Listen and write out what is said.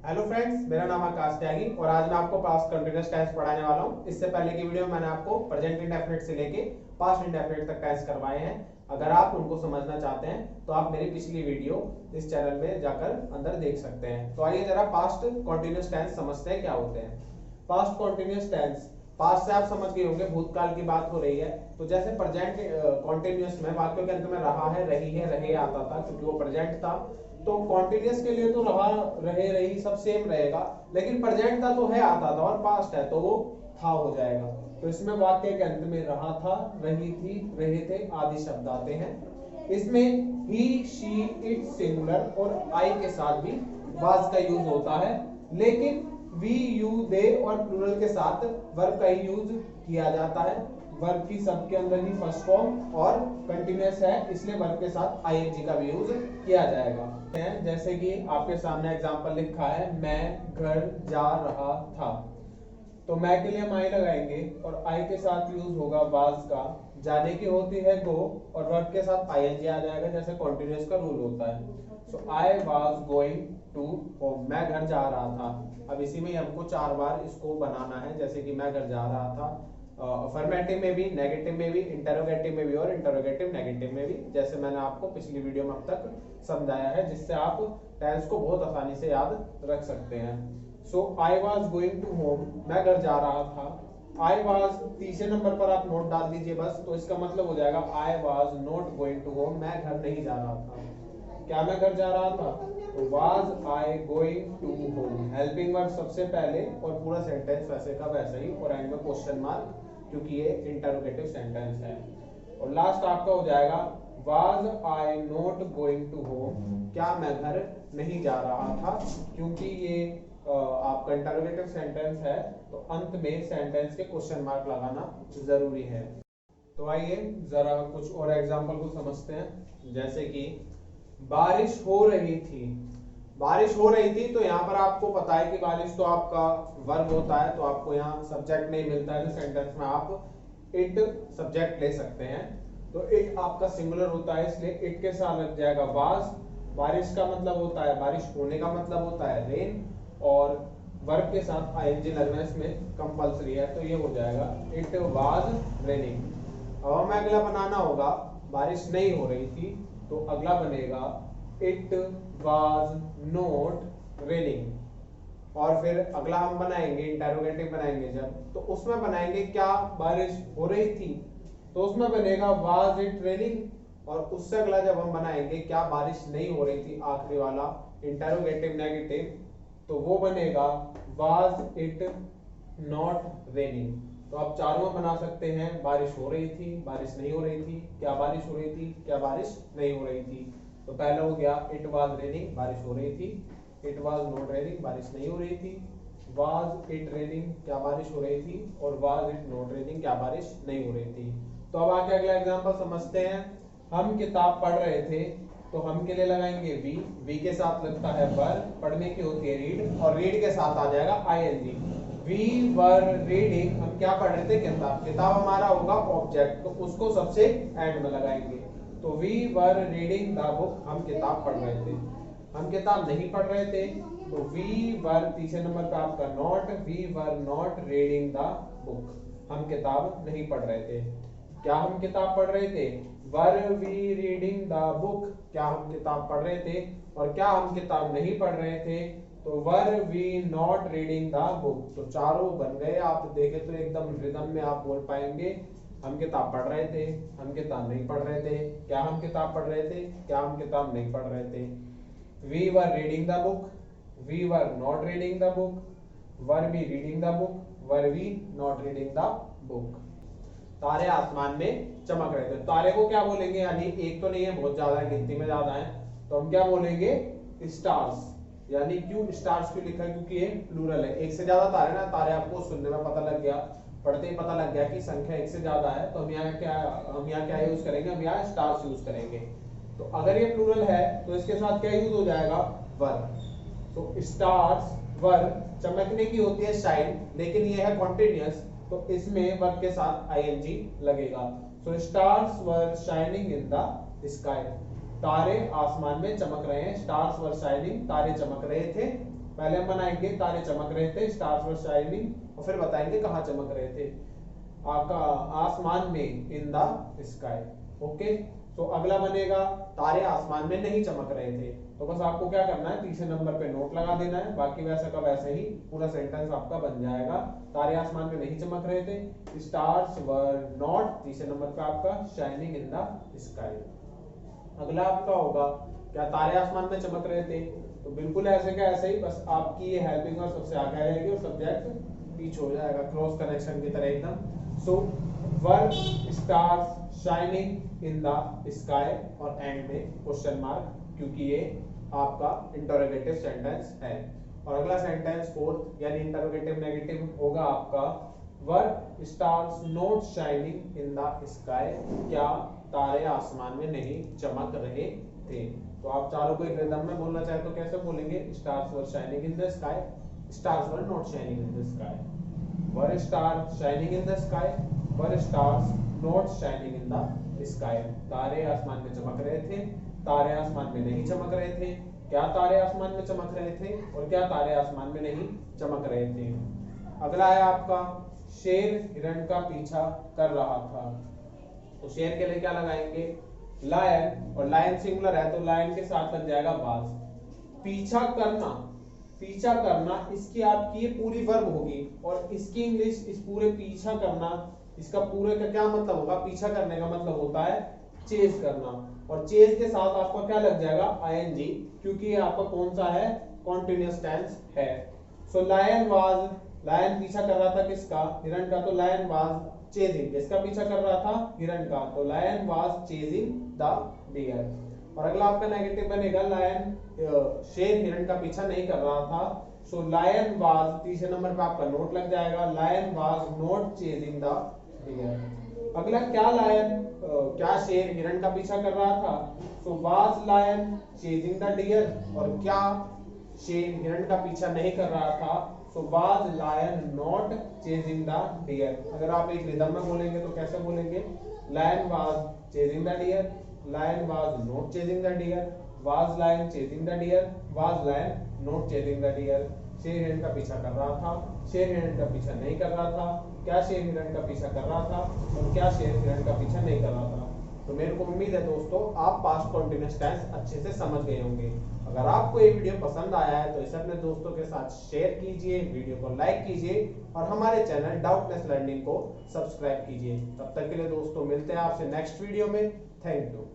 Hello friends, मेरा नाम आकाश त्यागी और आज मैं आपको पास्ट कंटिन्यूअस टेंस पढ़ाने वाला हूं। इससे पहले की वीडियो में मैंने आपको प्रेजेंट इंडेफिनिट से लेके पास्ट इंडेफिनिट तक टेंस करवाए हैं। अगर आप उनको समझना चाहते हैं तो आप मेरी पिछली वीडियो इस चैनल में जाकर अंदर देख सकते हैं। तो आइए जरा पास्ट कंटिन्यूअस टेंस समझते हैं क्या होते हैं। पास्ट कंटिन्यूअस टेंस, पास्ट से आप समझ गए होंगे भूतकाल की बात हो रही है। तो जैसे प्रेजेंट कॉन्टिन्यूअस में वाक्यों के अंत में रहा है, रही है, रहे आता था क्योंकि वो प्रेजेंट था। तो कॉन्टिन्यूअस के लिए तो रहा, रहे, रही सब सेम रहेगा, लेकिन प्रेजेंट था तो है आता था और पास्ट है तो वो था हो जाएगा। तो इसमें वाक्य के अंत में रहा था, रही थी, रहे थे आदि शब्द आते हैं। इसमें ही, शी, इट सिंगुलर और आई के साथ भी वाज का यूज होता है, लेकिन वी, यू, दे और प्लूरल के साथ वर्ब का ही यूज किया जाता है। वर्ब की सबके अंदर ही फर्स्ट फॉर्म और कंटिन्यूअस है, इसलिए वर्ब के साथ आईएनजी का भी यूज किया जाएगा। जैसे कि आपके सामने एग्जांपल लिखा है, मैं घर जा रहा था। तो मैं के लिए हम आई लगाएंगे और आई के साथ यूज होगा वाज का। जाने की होती है गो और वर्ब के साथ आईएनजी आ जाएगा, जैसे कॉन्टिन्यूअस का रूल होता है। So I was going to home, मैं घर जा रहा था। अब इसी में हमको 4 बार इसको बनाना है, जैसे कि मैं घर जा रहा था अफर्मेटिव में भी, नेगेटिव में भी, इंटरोगेटिव में भी और इंटरोगेटिव नेगेटिव में भी, जैसे मैंने आपको पिछली वीडियो में अब तक समझाया है, जिससे आप टेंस को बहुत आसानी से याद रख सकते हैं। So I was going to home, मैं घर जा रहा था। आई वाज तीसरे नंबर पर आप नोट डाल दीजिए बस, तो इसका मतलब हो जाएगा I was not going to home, मैं घर नहीं जा रहा था। क्या मैं घर जा रहा था? तो was I going to home, helping verb सबसे पहले और पूरा सेंटेंस वैसे का वैसा ही और एंड में क्वेश्चन मार्क, क्योंकि ये इंटरोगेटिव सेंटेंस है। और लास्ट आपका हो जाएगा was I not going to home, क्या मैं घर नहीं जा रहा था, क्योंकि ये आपका इंटरोगेटिव सेंटेंस है तो अंत में सेंटेंस के क्वेश्चन मार्क लगाना जरूरी है। तो आइए जरा कुछ और एग्जांपल को समझते हैं। जैसे कि बारिश हो रही थी, बारिश हो रही थी, तो यहाँ पर आपको पता है कि बारिश तो आपका वर्ब होता है, तो आपको यहाँ सब्जेक्ट नहीं मिलता है, तो सेंटेंस में आप इट सब्जेक्ट ले सकते हैं। तो इट आपका सिंगुलर होता है, इसलिए इट के साथ लग जाएगा वाज। बारिश का मतलब होता है, बारिश होने का मतलब होता है रेन, और वर्ब के साथ आईएनजी लगना इसमें कंपलसरी है, तो ये हो जाएगा इट वाज रेनिंग। अब हमें अगला बनाना होगा, बारिश नहीं हो रही थी, तो अगला बनेगा इट वाज नॉट रेनिंग। और फिर अगला हम बनाएंगे इंटरोगेटिव बनाएंगे जब, तो उसमें बनाएंगे क्या बारिश हो रही थी, तो उसमें बनेगा वाज इट रेनिंग। और उससे अगला जब हम बनाएंगे क्या बारिश नहीं हो रही थी, आखिरी वाला इंटरोगेटिव नेगेटिव, तो वो बनेगा वाज इट नॉट रेनिंग। तो आप चारों बना सकते हैं, बारिश हो रही थी, बारिश नहीं हो रही थी, क्या बारिश हो रही थी, क्या बारिश नहीं हो रही थी। तो पहला हो गया इट वाज रेनिंग, बारिश हो रही थी। इट वाज नॉट रेनिंग, बारिश नहीं हो रही थी। वाज इट रेनिंग, क्या बारिश हो रही थी, और वाज इट नॉट रेनिंग, क्या बारिश नहीं हो रही थी। तो अब आगे अगला एग्जांपल समझते हैं। हम किताब पढ़ रहे थे, तो हम के लिए लगाएंगे वी के साथ लगता है वर, पढ़ने की होती है रीड, और रीड के साथ आ जाएगा आईएनजी। वी वर रीडिंग, हम क्या पढ़ रहे थे, किताब। किताब हमारा होगा ऑब्जेक्ट, तो उसको सबसे एंड में लगाएंगे। तो we were reading the book, हम किताब पढ़ रहे थे। हम किताब नहीं पढ़ रहे थे, तो वी वर तीसरे नंबर पे आपका not, we were not reading the book, हम किताब नहीं पढ़ रहे थे। क्या हम किताब पढ़ रहे थे, were we reading the book, क्या हम किताब पढ़ रहे थे। और क्या हम किताब नहीं पढ़ रहे थे, तो were we not reading the book. तो चारों बन गए, आप देखें तो एकदम रिदम में आप बोल पाएंगे। हम किताब पढ़ रहे थे, हम किताब नहीं पढ़ रहे थे, क्या हम किताब पढ़ रहे थे, क्या हम किताब नहीं पढ़ रहे थे। We were reading the book, we were not reading the book, were we reading the book, were we not reading the book. तारे आसमान में चमक रहे थे। तारे को क्या बोलेंगे, यानी एक तो नहीं है, बहुत ज्यादा है, गिनती में ज्यादा है, तो हम क्या बोलेंगे, स्टार्स। यानी क्यों स्टार्स क्यों लिखा है, क्योंकि ये प्लूरल है, एक से ज्यादा तारे ना, तारे आपको सुनने में पता लग गया, पढ़ते ही पता लग गया कि संख्या एक से ज्यादा है, तो हम यहाँ क्या यूज करेंगे, हम यहाँ स्टार्स यूज करेंगे। तो अगर ये प्लूरल है तो इसके साथ क्या यूज हो जाएगा, वर। तो स्टार्स वर, चमकने की होती है शाइन, लेकिन ये है कॉन्टिन्यूअस, तो इसमें वर्ब के साथ आईएनजी लगेगा। So stars were shining in the sky, तारे आसमान में चमक रहे हैं, स्टार्स वर शाइनिंग, तारे चमक रहे थे। पहले हम बनाएंगे तारे चमक रहे थे, स्टार्स वर शाइनिंग, और फिर बताएंगे कहाँ चमक रहे थे, आसमान में, इन द स्काई। ओके, तो अगला बनेगा तारे आसमान में नहीं चमक रहे थे। तो बस आपको क्या करना है, तीसरे नंबर पे नोट लगा देना है, बाकी वैसे का वैसे ही पूरा सेंटेंस आपका बन जाएगा। तारे आसमान में नहीं चमक रहे थे, स्टार्स वर नॉट, तीसरे नंबर पे आपका शाइनिंग इन द स्काई। अगला आपका होगा क्या तारे आसमान में चमक रहे थे, तो बिल्कुल ऐसे का ऐसे ही, बस आपकी ये हेल्पिंग और सबसे आगे आ जाएगी और सब्जेक्ट पीछे हो जाएगा, क्रॉस कनेक्शन की तरह एकदम। So were stars shining in the sky, और एंड में क्वेश्चन मार्क, क्योंकि ये आपका इंटरोगेटिव सेंटेंस है। और अगला सेंटेंस फोर्थ यानी इंटरोगेटिव नेगेटिव होगा आपका were stars not shining in the sky, क्या तारे आसमान में नहीं चमक रहे थे। तो आप चारों को एक रिदम में बोलना चाहे तो कैसे बोलेंगे, stars were shining in the sky, stars were not shining in the sky, were star shining in the sky, were stars not shining in the sky. तारे आसमान में चमक रहे थे, तारे आसमान में नहीं चमक रहे थे, क्या तारे आसमान में चमक रहे थे, और क्या तारे आसमान में नहीं चमक रहे थे। अगला है आपका शेर हिरण का पीछा कर रहा था। तो शेर के लिए क्या लगाएंगे, लायन, और लायन सिंगुलर है तो लायन के साथ लग जाएगा वाज। पीछा करना, पीछा करना इसकी आपकी ये पूरी वर्ब होगी, और इसकी इंग्लिश इस पूरे पीछा करना, इसका पूरे का क्या मतलब होगा, पीछा करने का मतलब होता है चेज करना, और चेज के साथ आपका क्या लग जाएगा, आईएनजी, क्योंकि ये आपका कौन सा है, कॉन्टिन्यूअस टेंस है। सो लायन वाज, लायन पीछा कर रहा था किसका, हिरण का, तो लायन वाज चेजिंग, किसका पीछा कर रहा था, हिरण का, तो lion was chasing the deer. और अगला आपका नेगेटिव बनेगा लायन, शेर हिरण का पीछा नहीं कर रहा था, सो लायन वाज, तीसरे नंबर पे आपका नोट लग जाएगा, lion was not chasing the deer. अगला क्या लायन, क्या शेर हिरण का पीछा कर रहा था, so was lion chasing the deer, और क्या शेर हिरण का पीछा नहीं कर रहा था, so was lion not chasing the deer. अगर आप एक रिदम में बोलेंगे तो कैसे बोलेंगे, lion was chasing the deer, lion was not chasing the deer, was lion chasing the deer, was lion not chasing the deer. शेर हिरण का पीछा कर रहा था, शेर हिरण का पीछा नहीं कर रहा था, क्या शेर हिरण का पीछा कर रहा था, और क्या शेर हिरण का पीछा नहीं कर रहा था। तो मेरे को उम्मीद है दोस्तों आप पास्ट कॉन्टिन्यूअस टेंस अच्छे से समझ गए होंगे। अगर आपको ये वीडियो पसंद आया है तो इसे अपने दोस्तों के साथ शेयर कीजिए, वीडियो को लाइक कीजिए, और हमारे चैनल डाउटलेस लर्निंग को सब्सक्राइब कीजिए। तब तक के लिए दोस्तों मिलते हैं आपसे नेक्स्ट वीडियो में। Thank you.